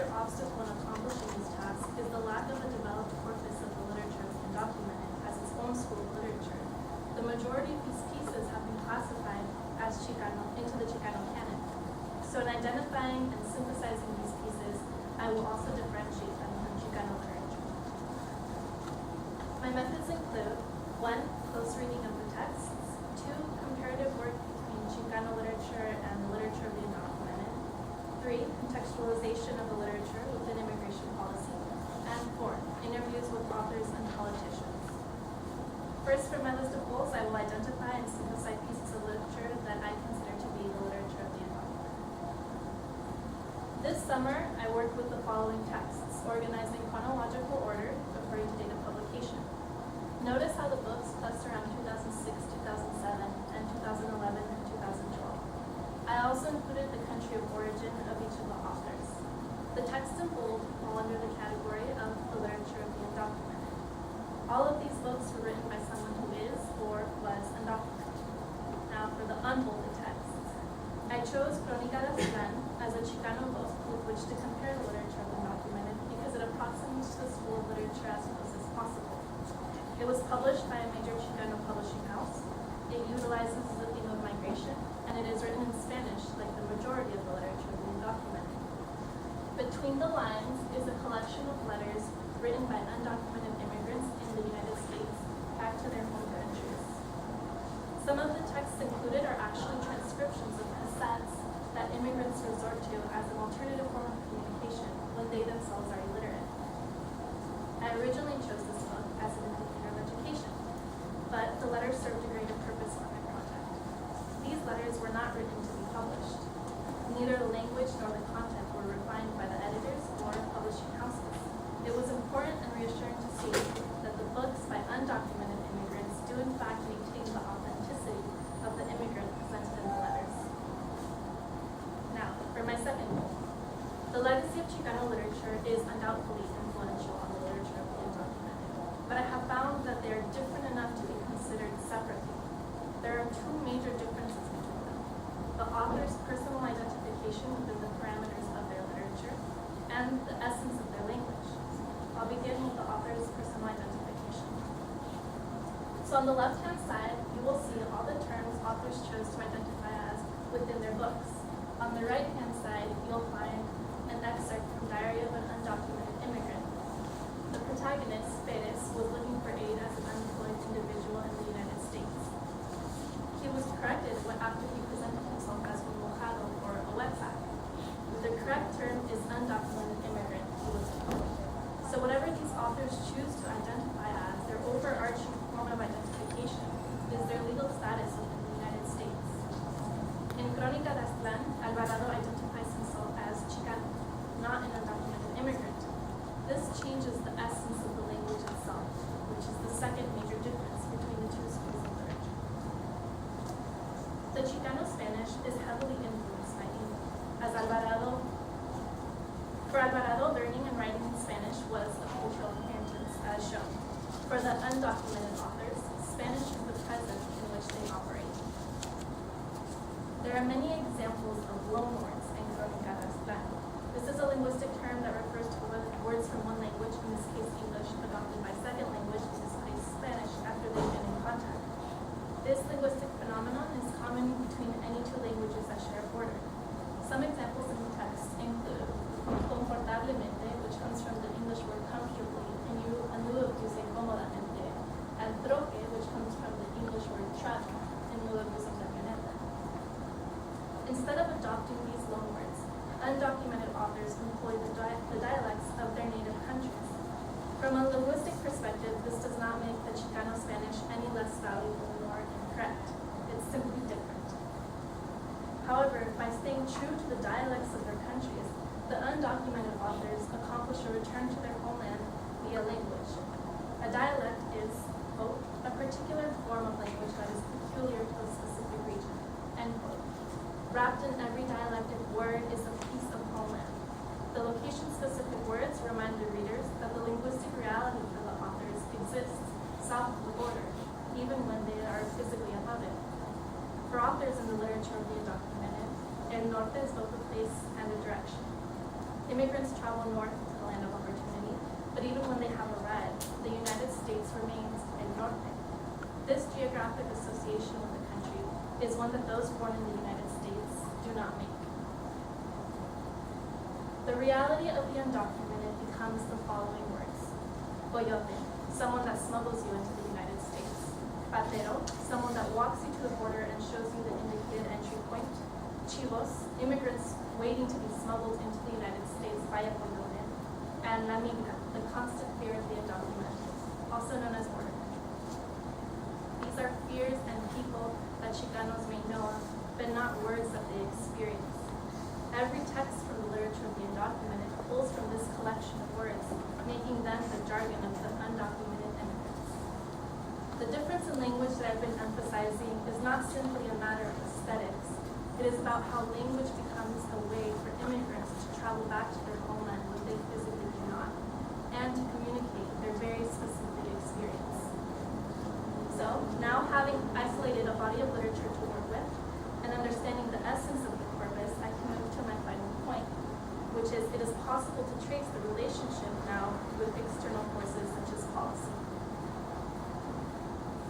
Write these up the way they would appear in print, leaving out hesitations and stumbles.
major obstacle in accomplishing this task is the lack of a developed corpus of the literature being documented as its own school of literature. The majority of these pieces have been classified as Chicano into the Chicano canon. So in identifying and synthesizing these pieces, I will also differentiate them from Chicano literature. My methods include 1. Close reading of the texts, 2. Comparative work between Chicano literature and the literature of the undocumented, 3. Contextualization of the literature within immigration policy, and 4. Interviews with authors and politicians. First, for my list of goals, I will identify and synthesize pieces of literature that I consider to be the literature of the undocumented. This summer, I worked with the following texts, organized in chronological order according to date of publication. Notice how the books cluster around 2006, 2007, and 2011 and 2012. I also included the country of origin of each of the authors. The texts in bold fall under the category of the literature of the undocumented. All of these books were written by someone who is or was undocumented. Now for the unbolded texts. I chose Crónica de Aztlán as a Chicano book with which to compare the literature of the undocumented because it approximates to the school of literature as close as possible. It was published by a major Chicano publishing house. It utilizes the theme of migration, and it is written in Spanish like the majority of the literature of the undocumented. Between the lines is a collection of letters written by undocumented immigrants in the United States back to their home countries. Some of the texts included are actually transcriptions of cassettes that immigrants resort to as an alternative form of communication when they themselves are illiterate. I originally chose this book as an indicator of education, but the letters served a greater purpose for my project. These letters were not written to be published. Neither the language nor the content were refined by the editors or publishing houses. It was important and reassuring to see that the books by undocumented immigrants do in fact maintain the authenticity of the immigrant presented in the letters. Now, for my second goal. The legacy of Chicano literature is undoubtedly influential on the literature of the undocumented, but I have found that they are different enough to be considered separately. There are two major differences between them: the author's personal identification within the parameters of their literature and the essence of their language. I'll begin with the author's personal identification. So on the left-hand side, you will see all the terms authors chose to identify as within their books. On the right-hand side, you'll find an excerpt from Diary of an Undocumented Immigrant. The protagonist, Pérez, was looking for aid as an unemployed individual in the United States. He was corrected after he presented himself as un mojado, or a wetback. The correct term is undocumented immigrant, he was told. So whatever these authors choose to identify as, their overarching form of identification is their legal status within the United States. In Crónica de Aztlán, Alvarado identifies himself as Chicano, not an undocumented immigrant. This changes the essence of the language itself, which is the second major difference between the two schools of literature. The Chicano Spanish is heavily influenced by English, as For Alvarado, learning and writing in Spanish was a cultural inheritance, as shown. For the undocumented authors, Spanish is the present in which they operate. There are many examples of loanwords in Crónica de Aztlán. This is a linguistic term that refers to words from one language, in this case English, adopted by second language, in this case Spanish, after they've been in contact. This linguistic phenomenon is common between any two languages that share a border. Some examples in the text include confortablemente, which comes from the English word comfortably, and a nudo que use cómodamente, and troque, which comes from the English word truck, and nudo que use camioneta. Instead of adopting these loanwords, undocumented authors employ the dialects of their native countries. From a linguistic perspective, this does not make the Chicano Spanish any less valuable nor incorrect. It's simply different. However, by staying true to the dialects of their countries, the undocumented authors accomplish a return to their homeland via language. A dialect is, quote, a particular form of language that is peculiar to a specific region, end quote. Wrapped in every dialectic word is a piece of homeland. The location-specific words remind the readers that the linguistic reality for the authors exists south of the border, even when they are physically above it. For authors in the literature of the undocumented, El Norte is both a place and a direction. Immigrants travel north to the land of opportunity, but even when they have arrived, the United States remains el norte. This geographic association with the country is one that those born in the United States do not make. The reality of the undocumented becomes the following words. Coyote, someone that smuggles you into the United States. Patero, someone that walks you to the border and shows you the indicated entry point. Chivos, immigrants waiting to be smuggled into the United States via Coyote. And La Migra, the constant fear of the undocumented, also known as border control. These are fears and people that Chicanos may know of, but not words that they experience. Every text from the literature of the undocumented pulls from this collection of words, making them the jargon of the undocumented immigrants. The difference in language that I've been emphasizing is not simply a matter of aesthetics. It is about how language becomes a way for immigrants to travel back to their homeland when they physically cannot, and to communicate their very specific experience. So, now having isolated a body of literature to work with, and understanding the essence of the corpus, I can move to my final point, which is it is possible to trace the relationship now with external forces such as policy.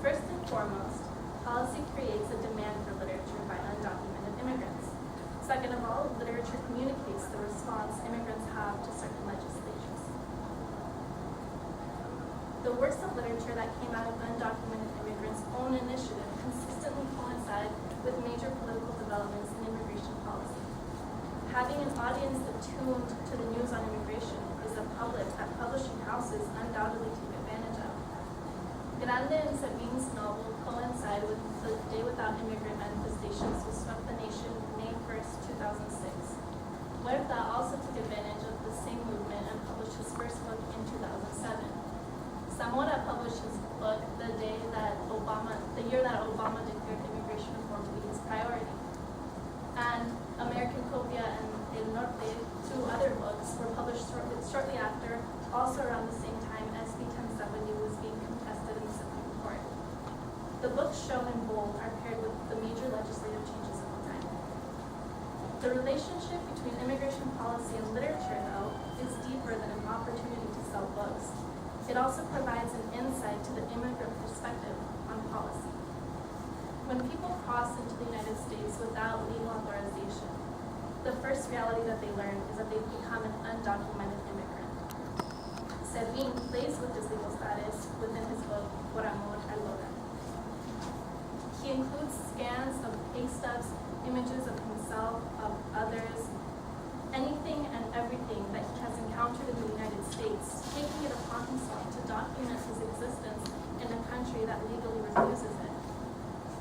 First and foremost, policy creates a demand for literature by undocumented immigrants. Second of all, literature communicates the response immigrants have to certain legislatures. The works of literature that came out of undocumented immigrants' own initiative consistently coincide with major political developments in immigration policy. Having an audience attuned to the news on immigration is a public that publishing houses undoubtedly take advantage of. Grande and Sabine's novel coincide with the Day Without Immigrant Manifestations which swept the nation May 1st, 2006. Huerta also took advantage of the same movement and published his first book in 2007. Zamora published his book the year that Obama declared immigration reform to be his priority. And American Copia and El Norte, two other books, were published shortly after, also around the same time SB 1070 was being contested in the Supreme Court. The books shown in bold are paired with the major legislative changes of the time. The relationship between immigration policy and literature, though, is deeper than an opportunity to sell books. It also provides an insight to the immigrant perspective on policy. When people cross into the United States without legal authorization, the first reality that they learn is that they've become an undocumented immigrant. Sabine plays with this legal status within his book, Por Amor al Dólar. He includes scans of pay stubs, images of himself, of others, anything and everything that he has encountered in the United States, taking it upon himself to document his existence in a country that legally refuses it.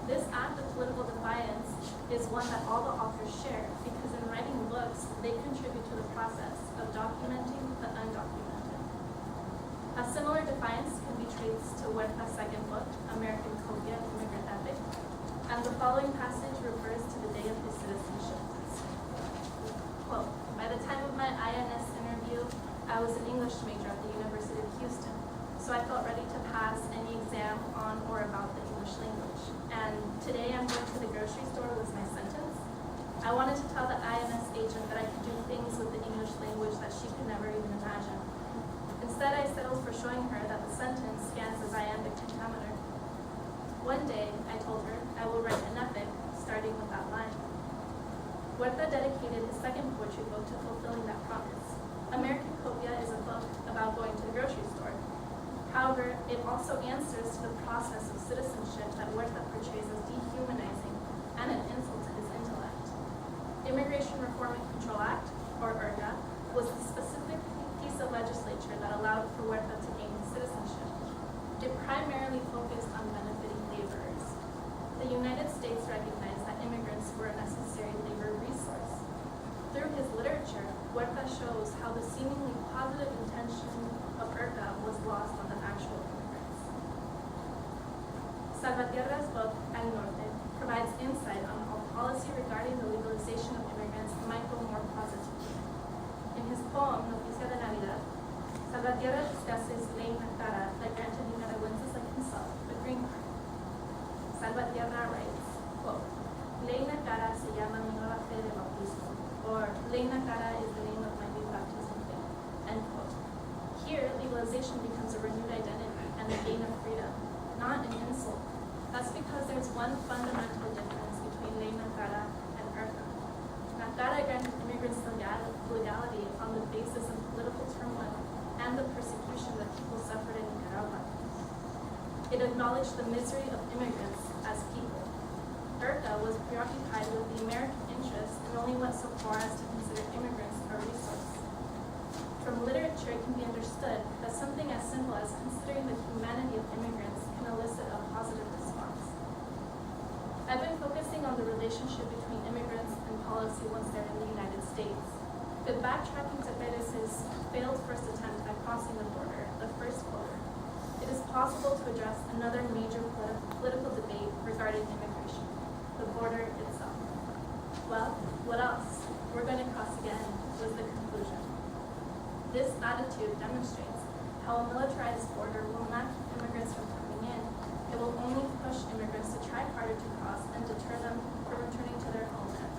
This act of political defiance is one that all the authors share because in writing books, they contribute to the process of documenting the undocumented. A similar defiance can be traced to Huerta's second book, American Copia, Immigrant Epic, and the following passage refers to the day of his citizenship. Quote, by the time of my INS interview, I was an English major at the University of Houston, so I felt ready to pass any exam on or about the English language. And today I'm going to the grocery store was my sentence. I wanted to tell the INS agent that I could do things with the English language that she could never even imagine. Instead, I settled for showing her that the sentence scans as iambic pentameter. One day, I told her, I will write an epic, starting with that line. Huerta dedicated his second poetry book to fulfilling that promise. American Copia is a book about going to the grocery store. However, it also answers to the process of citizenship that Huerta portrays as dehumanizing and an insult to his intellect. Immigration Reform and Control Act, or IRCA, was the specific piece of legislature that allowed for Huerta to gain his citizenship. It primarily focused on benefiting laborers. The United States recognized that immigrants were a necessary labor resource. Through his literature, Huerta shows how the seemingly positive intention of IRCA was lost on the actual immigrants. Salvatierra's book, El Norte, provides insight on how policy regarding the legalization of immigrants might go more positively. In his poem, Noticia de Navidad, Salvatierra discusses Laey that granted Nicaraguenses like himself the green card. Salvatierra writes, quote, Laey se llama mi nueva fe de bautismo, or Laey is the name of my new baptism. contextualization becomes a renewed identity and a gain of freedom, not an insult. That's because there's one fundamental difference between Ley Nakara and IRCA. Nakara granted immigrants legality on the basis of political turmoil and the persecution that people suffered in Nicaragua. It acknowledged the misery of immigrants as people. IRCA was preoccupied with the American interest and only went so far as to consider immigrants a resource. From literature, it can be understood that something as simple as considering the humanity of immigrants can elicit a positive response. I've been focusing on the relationship between immigrants and policy once they're in the United States. But backtracking to Perez's failed first attempt at crossing the border, the first quoter, it is possible to address another major political debate regarding immigration, the border itself. Well, what else? We're going to cross again, was the conclusion. This attitude demonstrates how a militarized border will not keep immigrants from coming in. It will only push immigrants to try harder to cross and deter them from returning to their homeland.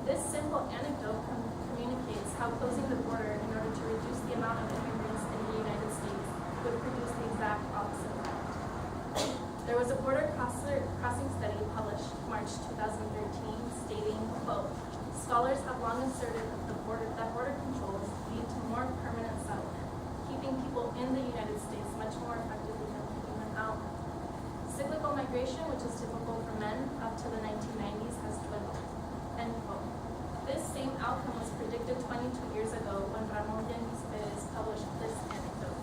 This simple anecdote communicates how closing the border in order to reduce the amount of immigrants in the United States would produce the exact opposite effect. There was a border crossing study published March 2013 stating, quote, "Scholars have long asserted that border controls lead to more permanent settlement, keeping people in the United States much more effectively than keeping them out. Cyclical migration, which is typical for men up to the 1990s, has dwindled." End quote. This same outcome was predicted 22 years ago when Ramon Perez published this anecdote.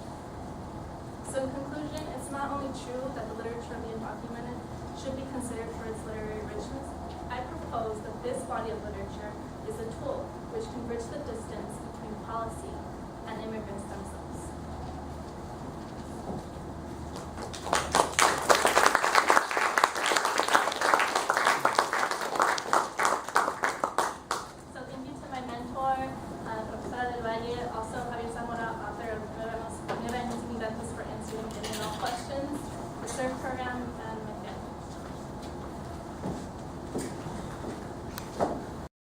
So in conclusion, it's not only true that the literature being documented should be considered for its literary richness. I propose that this body of literature is a tool which can bridge the distance between policy and immigrants themselves. So thank you to my mentor, Professor del Valle, also Javier Zamora, author of Nueva Immigrantes, for answering any and all questions. The SERV program